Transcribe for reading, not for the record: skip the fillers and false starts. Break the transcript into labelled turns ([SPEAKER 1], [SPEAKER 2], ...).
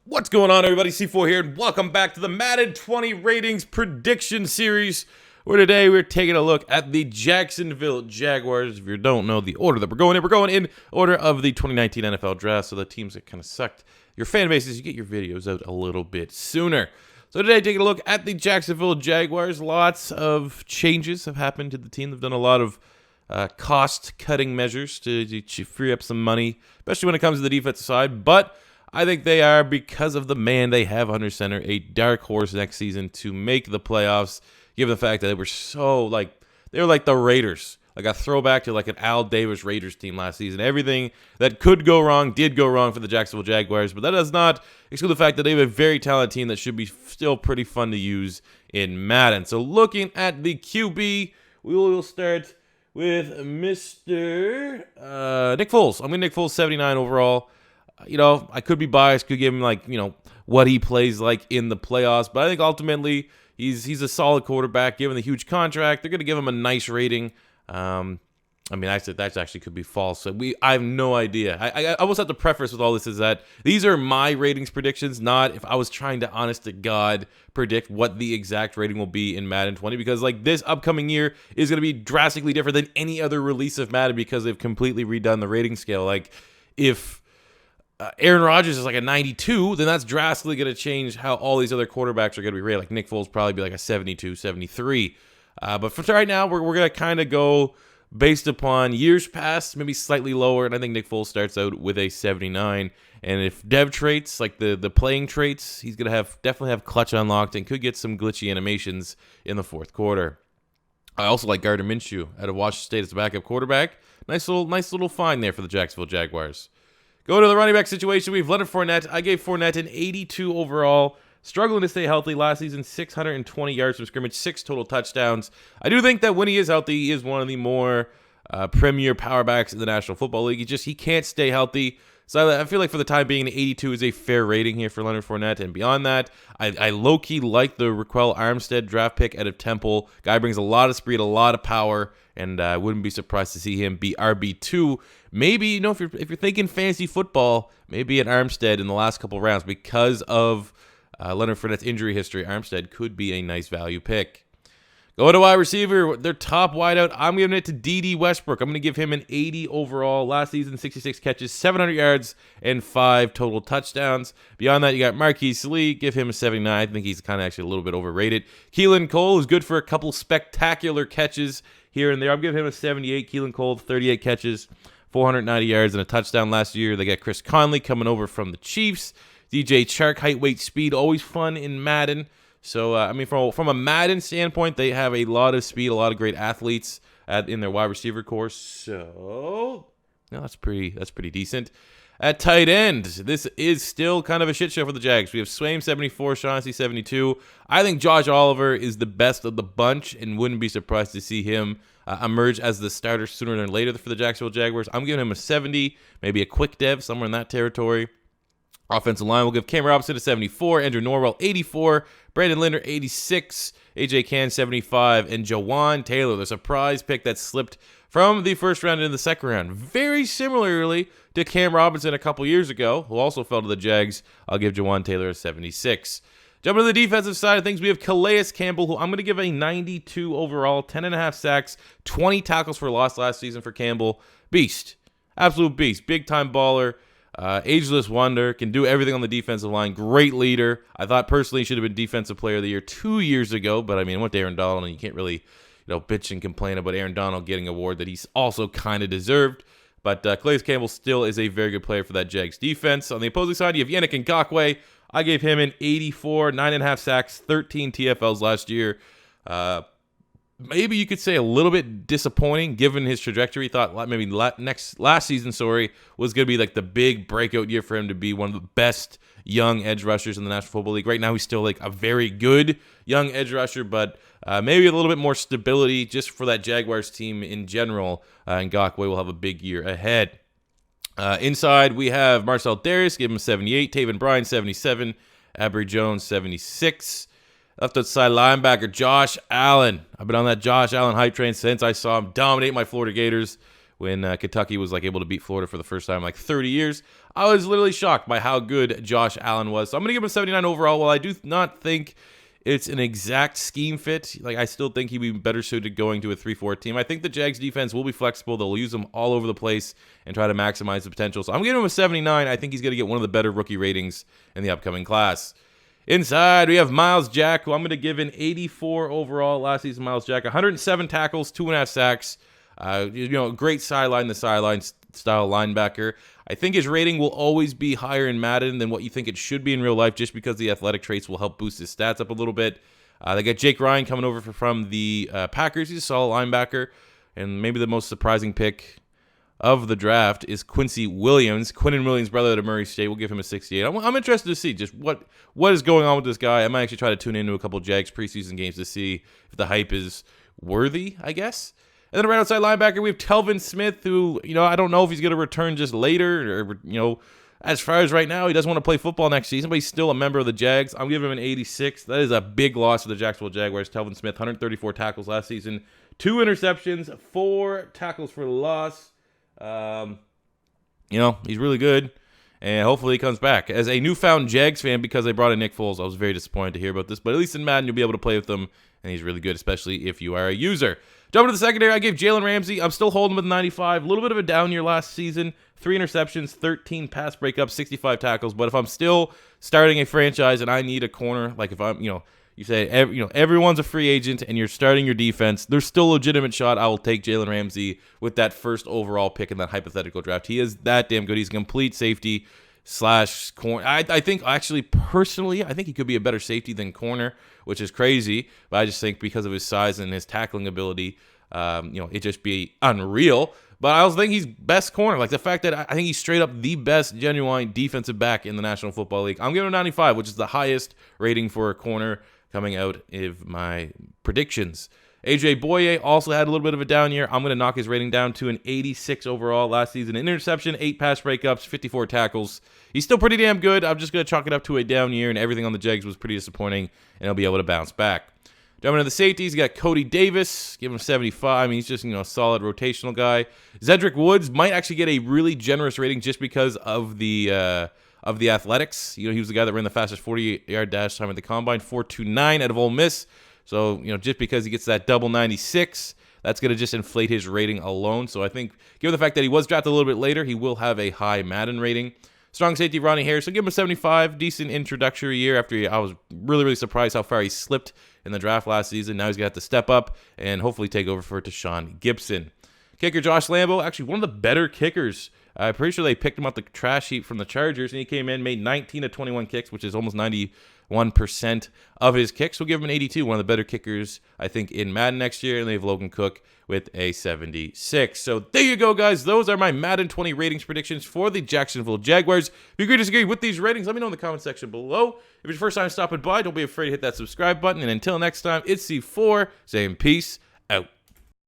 [SPEAKER 1] What's going on, everybody? C4 here, and welcome back to the Madden 20 Ratings Prediction Series, where today we're taking a look at the Jacksonville Jaguars. If you don't know the order that we're going in order of the 2019 NFL Draft, so the teams that kind of sucked your fan bases, you get your videos out a little bit sooner. So today, taking a look at the Jacksonville Jaguars. Lots of changes have happened to the team. They've done a lot of cost-cutting measures to free up some money, especially when it comes to the defensive side, but I think they are, because of the man they have under center, a dark horse next season to make the playoffs, given the fact that they were they were like the Raiders, like a throwback to like an Al Davis Raiders team last season. Everything that could go wrong did go wrong for the Jacksonville Jaguars, but that does not exclude the fact that they have a very talented team that should be still pretty fun to use in Madden. So looking at the QB, we will start with Mr. Nick Foles. I'm going to Nick Foles 79 overall. I could be biased, could give him what he plays like in the playoffs, but I think ultimately he's a solid quarterback. Given the huge contract, they're going to give him a nice rating. That actually could be false. So I have no idea. I almost have to preface with all this is that these are my ratings predictions, not if I was trying to honest to God predict what the exact rating will be in Madden 20, because this upcoming year is going to be drastically different than any other release of Madden because they've completely redone the rating scale. If Aaron Rodgers is like a 92, then that's drastically going to change how all these other quarterbacks are going to be rated. Like Nick Foles probably be like a 72, 73. But for right now, we're going to kind of go based upon years past, maybe slightly lower. And I think Nick Foles starts out with a 79. And if dev traits, like the playing traits, he's going to definitely have clutch unlocked and could get some glitchy animations in the fourth quarter. I also like Gardner Minshew out of Washington State as a backup quarterback. Nice little find there for the Jacksonville Jaguars. Go to the running back situation. We have Leonard Fournette. I gave Fournette an 82 overall. Struggling to stay healthy. Last season, 620 yards from scrimmage, 6 total touchdowns. I do think that when he is healthy, he is one of the more premier power backs in the National Football League. He can't stay healthy. So I feel like for the time being, an 82 is a fair rating here for Leonard Fournette. And beyond that, I low-key like the Raquel Armstead draft pick out of Temple. Guy brings a lot of speed, a lot of power, and I wouldn't be surprised to see him be RB2. Maybe, if you're thinking fantasy football, maybe an Armstead in the last couple rounds. Because of Leonard Fournette's injury history, Armstead could be a nice value pick. Go to wide receiver, their top wideout. I'm giving it to D.D. Westbrook. I'm going to give him an 80 overall. Last season, 66 catches, 700 yards, and 5 total touchdowns. Beyond that, you got Marquise Lee. Give him a 79. I think he's kind of actually a little bit overrated. Keelan Cole is good for a couple spectacular catches here and there. I'm giving him a 78. Keelan Cole, 38 catches, 490 yards, and a touchdown last year. They got Chris Conley coming over from the Chiefs. DJ Chark, height, weight, speed, always fun in Madden. So, from a Madden standpoint, they have a lot of speed, a lot of great athletes in their wide receiver course. So, that's pretty decent. At tight end, this is still kind of a shit show for the Jags. We have Swaim 74, Shaughnessy 72. I think Josh Oliver is the best of the bunch and wouldn't be surprised to see him emerge as the starter sooner than later for the Jacksonville Jaguars. I'm giving him a 70, maybe a quick dev, somewhere in that territory. Offensive line, we'll give Cam Robinson a 74, Andrew Norwell 84, Brandon Linder 86, AJ Cann 75, and Jawaan Taylor, the surprise pick that slipped from the first round into the second round. Very similarly to Cam Robinson a couple years ago, who also fell to the Jags. I'll give Jawaan Taylor a 76. Jumping to the defensive side of things, we have Calais Campbell, who I'm going to give a 92 overall, 10.5 sacks, 20 tackles for loss last season for Campbell. Beast. Absolute beast. Big-time baller. Ageless wonder, can do everything on the defensive line. Great leader. I thought personally he should have been Defensive Player of the Year 2 years ago, but I went to Aaron Donald, and you can't really bitch and complain about Aaron Donald getting an award that he's also kind of deserved. But Calais Campbell still is a very good player for that Jags defense. On the opposing side, you have Yannick Ngakoue. I gave him an 84, 9.5 sacks, 13 TFLs last year. Maybe you could say a little bit disappointing given his trajectory. Thought maybe last season, was going to be like the big breakout year for him to be one of the best young edge rushers in the National Football League. Right now, he's still like a very good young edge rusher, but maybe a little bit more stability just for that Jaguars team in general. Ngakoue will have a big year ahead. Inside, we have Marcel Darius, give him a 78. Taven Bryan, 77. Avery Jones, 76. Left outside linebacker, Josh Allen. I've been on that Josh Allen hype train since I saw him dominate my Florida Gators when Kentucky was like able to beat Florida for the first time in like 30 years. I was literally shocked by how good Josh Allen was. So I'm going to give him a 79 overall. While I do not think it's an exact scheme fit, like I still think he'd be better suited going to a 3-4 team. I think the Jags defense will be flexible. They'll use him all over the place and try to maximize the potential. So I'm giving him a 79. I think he's going to get one of the better rookie ratings in the upcoming class. Inside, we have Myles Jack, who I'm going to give an 84 overall. Last season, Myles Jack, 107 tackles, 2.5 sacks. Great sideline to sideline style linebacker. I think his rating will always be higher in Madden than what you think it should be in real life, just because the athletic traits will help boost his stats up a little bit. They got Jake Ryan coming over from the Packers. He's a solid linebacker, and maybe the most surprising pick of the draft is Quinnen Williams, brother at Murray State. We'll give him a 68. I'm interested to see just what is going on with this guy. I might actually try to tune into a couple Jags preseason games to see if the hype is worthy, I guess. And then right outside linebacker, we have Telvin Smith, who, I don't know if he's going to return just later or, as far as right now, he doesn't want to play football next season, but he's still a member of the Jags. I'm giving him an 86. That is a big loss for the Jacksonville Jaguars. Telvin Smith, 134 tackles last season, 2 interceptions, 4 tackles for loss. He's really good, and hopefully he comes back. As a newfound Jags fan, because they brought in Nick Foles, I was very disappointed to hear about this, but at least in Madden, you'll be able to play with him, and he's really good, especially if you are a user. Jumping to the secondary, I gave Jalen Ramsey. I'm still holding with 95. A little bit of a down year last season. 3 interceptions, 13 pass breakups, 65 tackles. But if I'm still starting a franchise and I need a corner, like if I'm, you say, everyone's a free agent and you're starting your defense, there's still a legitimate shot. I will take Jalen Ramsey with that first overall pick in that hypothetical draft. He is that damn good. He's a complete safety / corner. I think, actually, personally, I think he could be a better safety than corner, which is crazy. But I just think because of his size and his tackling ability, it'd just be unreal. But I also think he's best corner. Like the fact that I think he's straight up the best genuine defensive back in the National Football League. I'm giving him 95, which is the highest rating for a corner coming out of my predictions. AJ Boye also had a little bit of a down year. I'm going to knock his rating down to an 86 overall last season. An interception, 8 pass breakups, 54 tackles. He's still pretty damn good. I'm just going to chalk it up to a down year, and everything on the Jags was pretty disappointing, and he'll be able to bounce back. Jumping to the safeties, you got Cody Davis. Give him 75. I mean, he's just, a solid rotational guy. Zedrick Woods might actually get a really generous rating just because of the athletics. He was the guy that ran the fastest 48-yard dash time at the Combine, 4.29 out of Ole Miss. So, just because he gets that double 96, that's going to just inflate his rating alone. So I think, given the fact that he was drafted a little bit later, he will have a high Madden rating. Strong safety, Ronnie Harrison. Give him a 75. Decent introductory year I was really, really surprised how far he slipped in the draft last season. Now he's going to have to step up and hopefully take over for Tashawn Gibson. Kicker Josh Lambo, actually one of the better kickers. I'm pretty sure they picked him up the trash heap from the Chargers, and he came in, made 19 of 21 kicks, which is almost 91% of his kicks. We'll give him an 82, one of the better kickers, I think, in Madden next year, and they have Logan Cooke with a 76. So there you go, guys. Those are my Madden 20 ratings predictions for the Jacksonville Jaguars. If you agree or disagree with these ratings, let me know in the comment section below. If it's your first time stopping by, don't be afraid to hit that subscribe button. And until next time, it's C4 saying peace out.